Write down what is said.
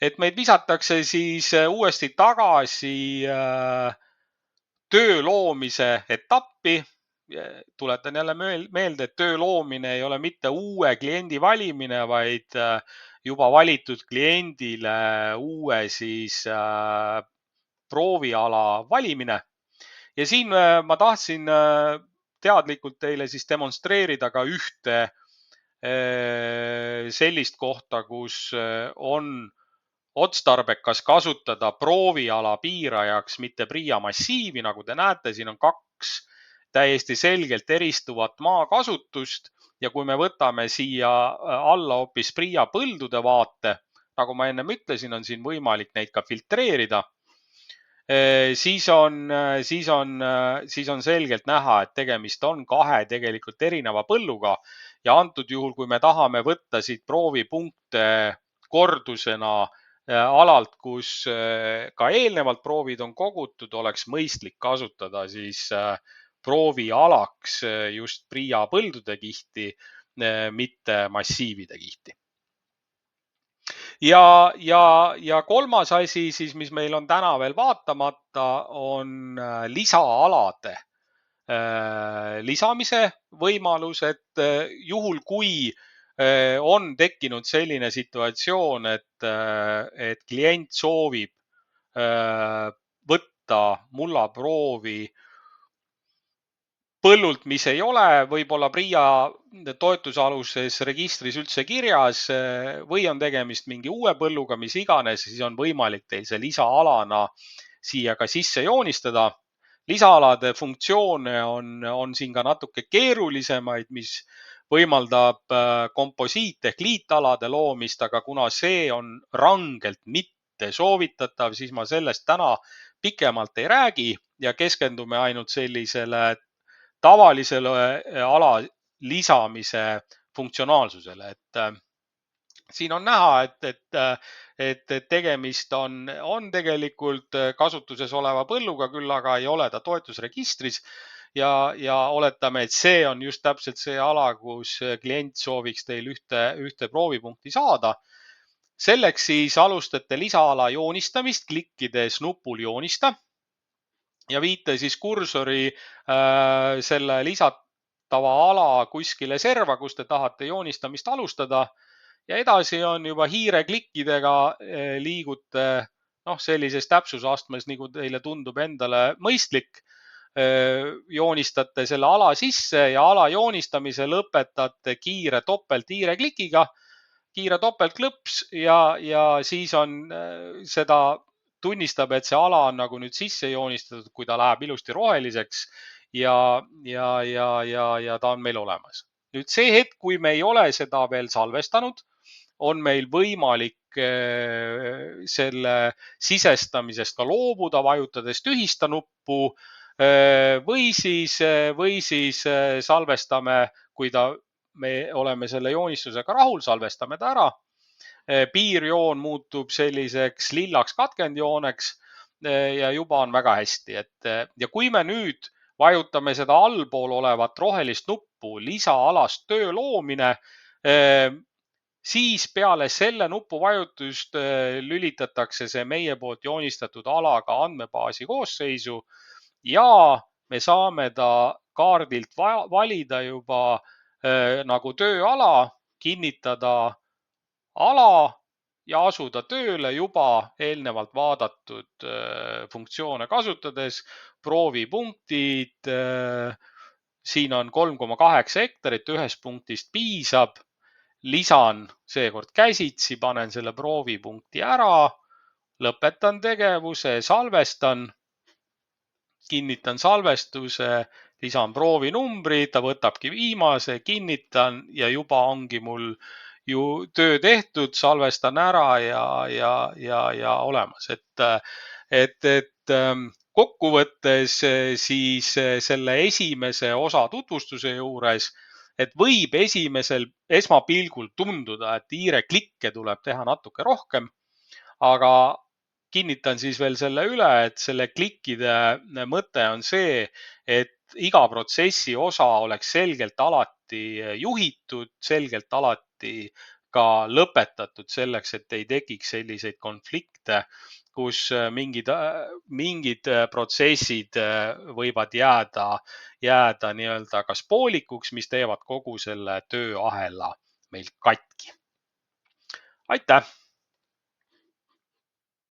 et meid visatakse siis uuesti tagasi töö loomise etappi. Tuletan jälle meelde, et töö loomine ei ole mitte uue kliendi valimine, vaid juba valitud kliendile uue siis prooviala valimine. Ja siin ma tahtsin teadlikult teile siis demonstreerida ka ühte sellist kohta, kus on otstarbekas kasutada prooviala piirajaks mitte PRIA massiivi. Nagu te näete, siin on kaks täiesti selgelt eristuvat maakasutust ja kui me võtame siia alla hoopis PRIA põldude vaate, nagu ma ennem ütlesin, on siin võimalik neid ka filtreerida. Siis on selgelt näha, et tegemist on kahe tegelikult erineva põlluga ja antud juhul, kui me tahame võtta siit proovipunkte kordusena alalt, kus ka eelnevalt proovid on kogutud, oleks mõistlik kasutada siis proovialaks just PRIA põldude kihti, mitte massiivide kihti. Ja kolmas asi siis, mis meil on täna veel vaatamata, on lisaalade lisamise võimalus, et juhul kui on tekkinud selline situatsioon, et klient soovib võtta mullaproovi põllult, mis ei ole võib-olla PRIA toetusaluses registris üldse kirjas või on tegemist mingi uue põlluga, mis iganes, siis on võimalik teil see lisaalana siia ka sisse joonistada. Lisaalade funktsioone on siin ka natuke keerulisemaid, mis võimaldab komposiit ehk liitalade loomist, aga kuna see on rangelt mitte soovitatav, siis ma sellest täna pikemalt ei räägi ja keskendume ainult sellisele tavalisele ala lisamise funktsionaalsusele. Siin on näha, et tegemist on tegelikult kasutuses oleva põlluga, küll aga ei ole ta toetusregistris ja oletame, et see on just täpselt see ala, kus klient sooviks teil ühte proovipunkti saada. Selleks siis alustate lisaala joonistamist, klikkides nupul joonista ja viite siis kursori selle lisatava ala kuskile serva, kus te tahate joonistamist alustada. Ja edasi on juba hiireklikkidega liigute sellises täpsusastmes, nagu teile tundub endale mõistlik. Joonistate selle ala sisse ja ala joonistamise lõpetate kiire topelthiireklikiga, kiire topeltklõps ja siis on seda tunnistab, et see ala on nagu nüüd sisse joonistatud, kui ta läheb ilusti roheliseks ja ta on meil olemas. Nüüd see hetk, kui me ei ole seda veel salvestanud, on meil võimalik selle sisestamisest ka loobuda, vajutades tühista nuppu või siis salvestame, kui me oleme selle joonistusega rahul, salvestame ta ära. Piirjoon muutub selliseks lillaks katkendjooneks ja juba on väga hästi. Ja kui me nüüd vajutame seda allpool olevat rohelist nuppu lisaalast töö loomine, siis peale selle nupu vajutust lülitatakse see meie poolt joonistatud ala ka andmebaasi koosseisu ja me saame ta kaardilt valida juba nagu tööala, kinnitada ala ja asuda tööle juba eelnevalt vaadatud funktsioone kasutades. Proovipunktid. Siin on 3,8 hektarit, ühest punktist piisab. Lisan seekord käsitsi, panen selle proovipunkti ära, lõpetan tegevuse, salvestan, kinnitan salvestuse, lisan proovinumbri, ta võtabki viimase, kinnitan ja juba ongi mul ju töö tehtud, salvestan ära ja olemas. Kokkuvõttes siis selle esimese osa tutvustuse juures, et võib esmapilgul tunduda, et hiireklikke tuleb teha natuke rohkem, aga kinnitan siis veel selle üle, et selle klikkide mõte on see, et iga protsessi osa oleks selgelt alati juhitud, selgelt alati ka lõpetatud selleks, et ei tekiks selliseid konflikte, kus mingid protsessid võivad jääda nii-öelda kas poolikuks, mis teevad kogu selle tööahela meil katki. Aitäh!